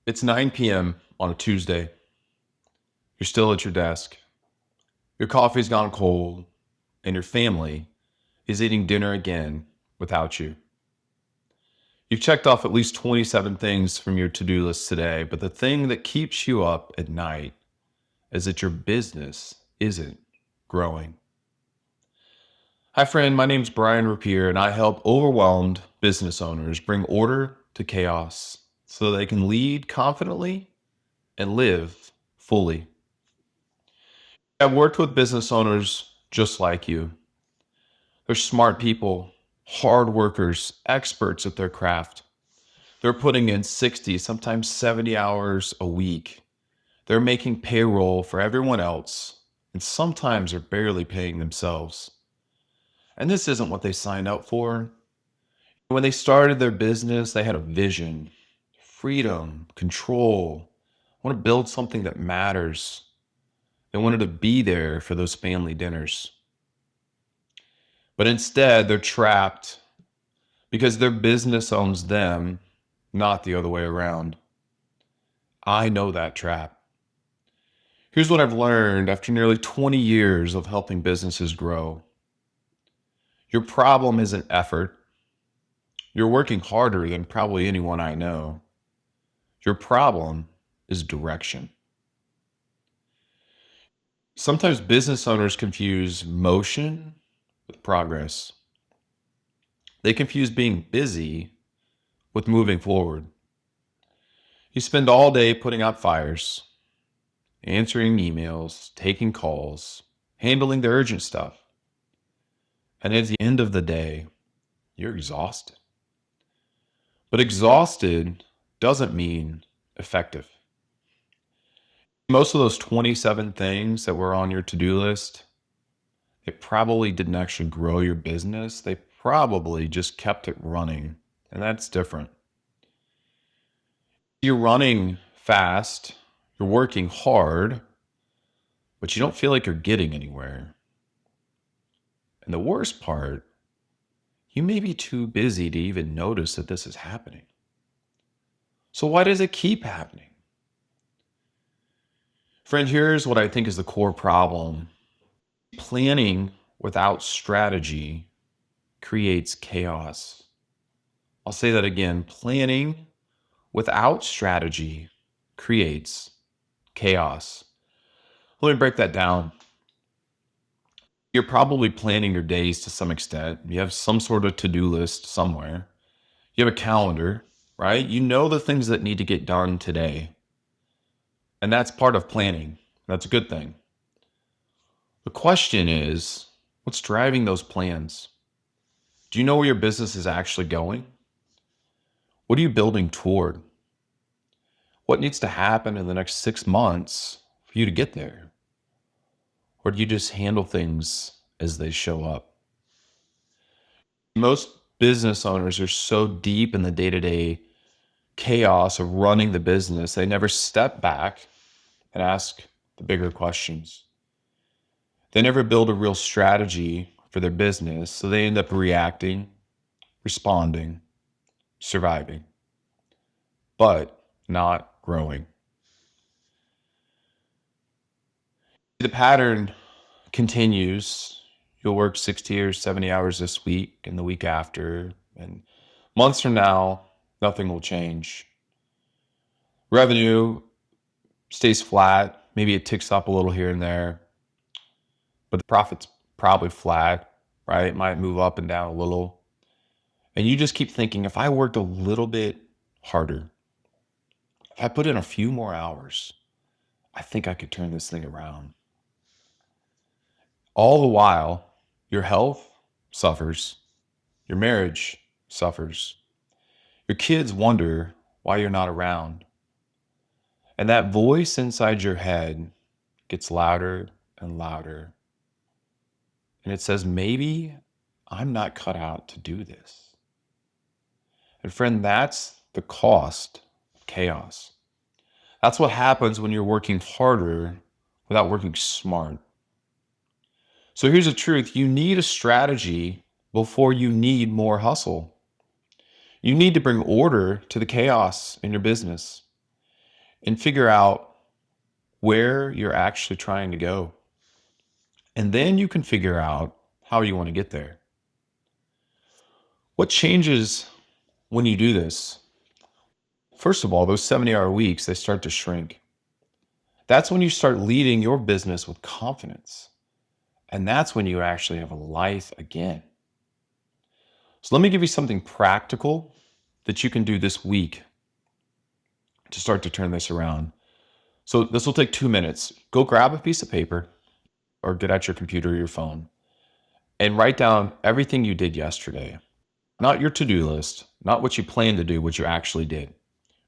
It's 9 p.m. on a Tuesday. You're still at your desk. Your coffee's gone cold, and your family is eating dinner again without you. You've checked off at least 27 things from your to do list today, but the thing that keeps you up at night is that your business isn't growing. Hi, friend. My name's Brian Rapier, and I help overwhelmed business owners bring order to chaos so they can lead confidently and live fully. I've worked with business owners just like you. They're smart people, hard workers, experts at their craft. They're putting in 60, sometimes 70 hours a week. They're making payroll for everyone else, and sometimes they're barely paying themselves. And this isn't what they signed up for. When they started their business, they had a vision, freedom, control. I want to build something that matters. They wanted to be there for those family dinners. But instead, they're trapped because their business owns them, not the other way around. I know that trap. Here's what I've learned after nearly 20 years of helping businesses grow. Your problem isn't effort. You're working harder than probably anyone I know. Your problem is direction. Sometimes business owners confuse motion with progress. They confuse being busy with moving forward. You spend all day putting out fires, answering emails, taking calls, handling the urgent stuff. And at the end of the day, you're exhausted. But exhausted doesn't mean effective. Most of those 27 things that were on your to do list, they probably didn't actually grow your business. They probably just kept it running. And that's different. You're running fast, you're working hard, but you don't feel like you're getting anywhere. And the worst part, you may be too busy to even notice that this is happening. So why does it keep happening? Friend, here's what I think is the core problem. Planning without strategy creates chaos. I'll say that again. Planning without strategy creates chaos. Let me break that down. You're probably planning your days to some extent. You have some sort of to do list somewhere. You have a calendar, right? You know the things that need to get done today. And that's part of planning. That's a good thing. The question is, what's driving those plans? Do you know where your business is actually going? What are you building toward? What needs to happen in the next 6 months for you to get there? Or do you just handle things as they show up? Most business owners are so deep in the day to day chaos of running the business, they never step back and ask the bigger questions. They never build a real strategy for their business, so they end up reacting, responding, surviving, but not growing. The pattern continues. You'll work 60 or 70 hours this week and the week after, and months from now, nothing will change. Revenue stays flat. Maybe it ticks up a little here and there, but the profit's probably flat, right? It might move up and down a little. And you just keep thinking, if I worked a little bit harder, if I put in a few more hours, I think I could turn this thing around. All the while, your health suffers, your marriage suffers, your kids wonder why you're not around. And that voice inside your head gets louder and louder. And it says, maybe I'm not cut out to do this. And friend, that's the cost of chaos. That's what happens when you're working harder without working smart. So here's the truth. You need a strategy before you need more hustle. You need to bring order to the chaos in your business. and figure out where you're actually trying to go. And then you can figure out how you want to get there. What changes when you do this? First of all, those 70-hour weeks, they start to shrink. That's when you start leading your business with confidence. And that's when you actually have a life again. So let me give you something practical that you can do this week to start to turn this around. So this will take 2 minutes. Go grab a piece of paper or get out your computer or your phone and write down everything you did yesterday. Not your to-do list, not what you plan to do, what you actually did,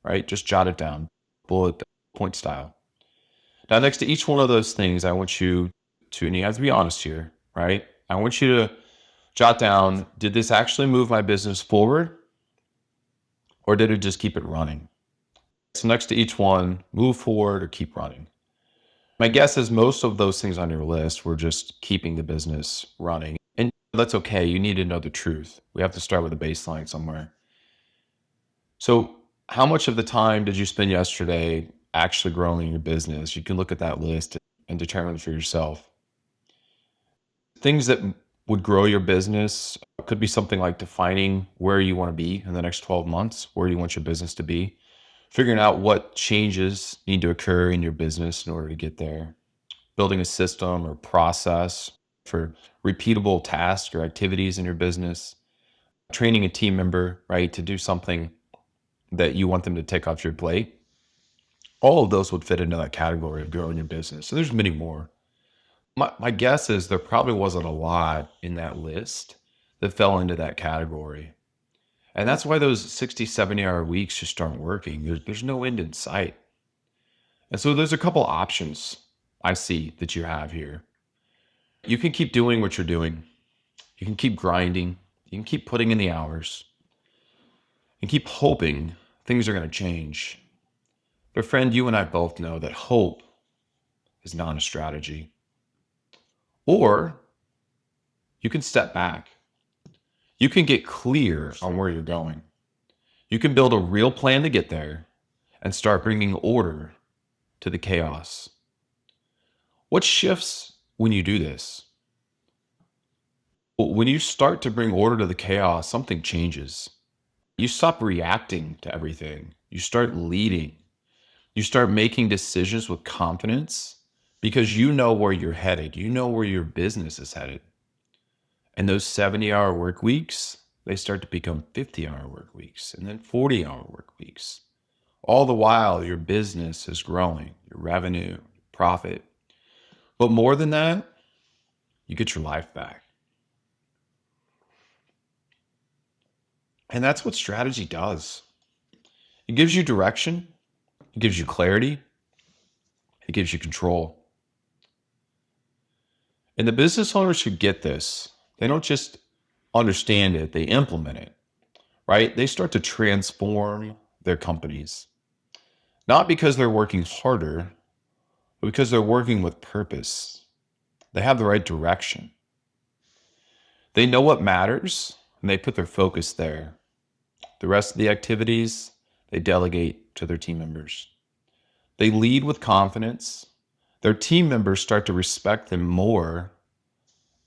right? Just jot it down, bullet point style. Now, next to each one of those things, I want you to, and you have to be honest here, right? I want you to jot down, did this actually move my business forward or did it just keep it running? So next to each one, move forward or keep running. My guess is most of those things on your list were just keeping the business running. And that's okay. You need to know the truth. We have to start with a baseline somewhere. So, how much of the time did you spend yesterday actually growing your business? You can look at that list and determine for yourself. Things that would grow your business could be something like defining where you want to be in the next 12 months, where you want your business to be, figuring out what changes need to occur in your business in order to get there, building a system or process for repeatable tasks or activities in your business, training a team member, right, to do something that you want them to take off your plate. All of those would fit into that category of growing your business. So there's many more. My guess is there probably wasn't a lot in that list that fell into that category. And that's why those 60, 70-hour weeks just aren't working. There's no end in sight. And so there's a couple options I see that you have here. You can keep doing what you're doing. You can keep grinding. You can keep putting in the hours and keep hoping things are going to change. But friend, you and I both know that hope is not a strategy. Or you can step back. You can get clear on where you're going. You can build a real plan to get there and start bringing order to the chaos. What shifts when you do this? Well, when you start to bring order to the chaos, something changes. You stop reacting to everything. You start leading. You start making decisions with confidence because you know where you're headed. You know where your business is headed. And those 70-hour work weeks, they start to become 50-hour work weeks and then 40-hour work weeks. All the while, your business is growing, your revenue, profit. But more than that, you get your life back. And that's what strategy does. It gives you direction, it gives you clarity, it gives you control. And the business owners who get this, they don't just understand it, they implement it, right? They start to transform their companies. Not because they're working harder, but because they're working with purpose. They have the right direction. They know what matters and they put their focus there. The rest of the activities, they delegate to their team members. They lead with confidence. Their team members start to respect them more.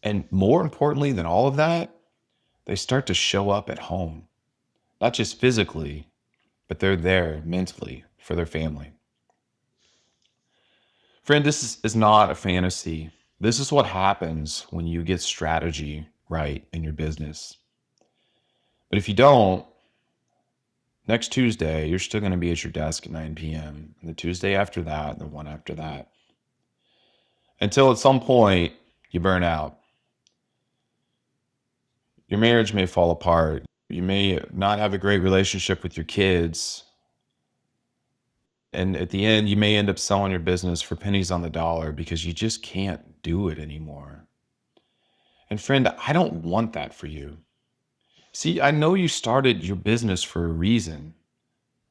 And more importantly than all of that, they start to show up at home, not just physically, but they're there mentally for their family. Friend, this is not a fantasy. This is what happens when you get strategy right in your business. But if you don't, next Tuesday, you're still going to be at your desk at 9 p.m. And the Tuesday after that, and the one after that. Until at some point, you burn out. Your marriage may fall apart. You may not have a great relationship with your kids. And at the end, you may end up selling your business for pennies on the dollar because you just can't do it anymore. And friend, I don't want that for you. See, I know you started your business for a reason.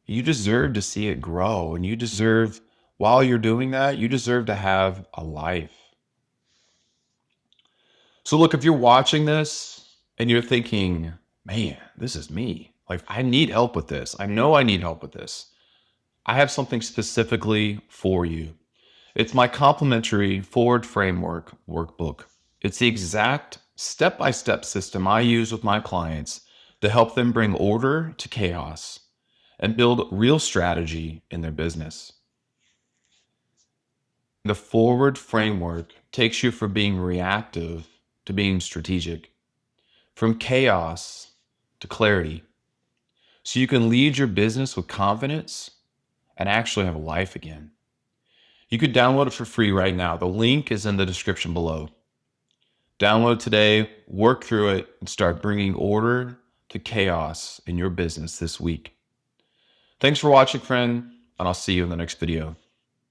You deserve to see it grow. And you deserve, while you're doing that, you deserve to have a life. So, look, if you're watching this and you're thinking, man, this is me. Like, I need help with this. I know I need help with this. I have something specifically for you. It's my complimentary Forward Framework workbook. It's the exact step by step system I use with my clients to help them bring order to chaos and build real strategy in their business. The Forward Framework takes you from being reactive to being strategic, from chaos to clarity, so you can lead your business with confidence and actually have a life again. You could download it for free right now. The link is in the description below. Download today, work through it, and start bringing order to chaos in your business this week. Thanks for watching, friend, and I'll see you in the next video.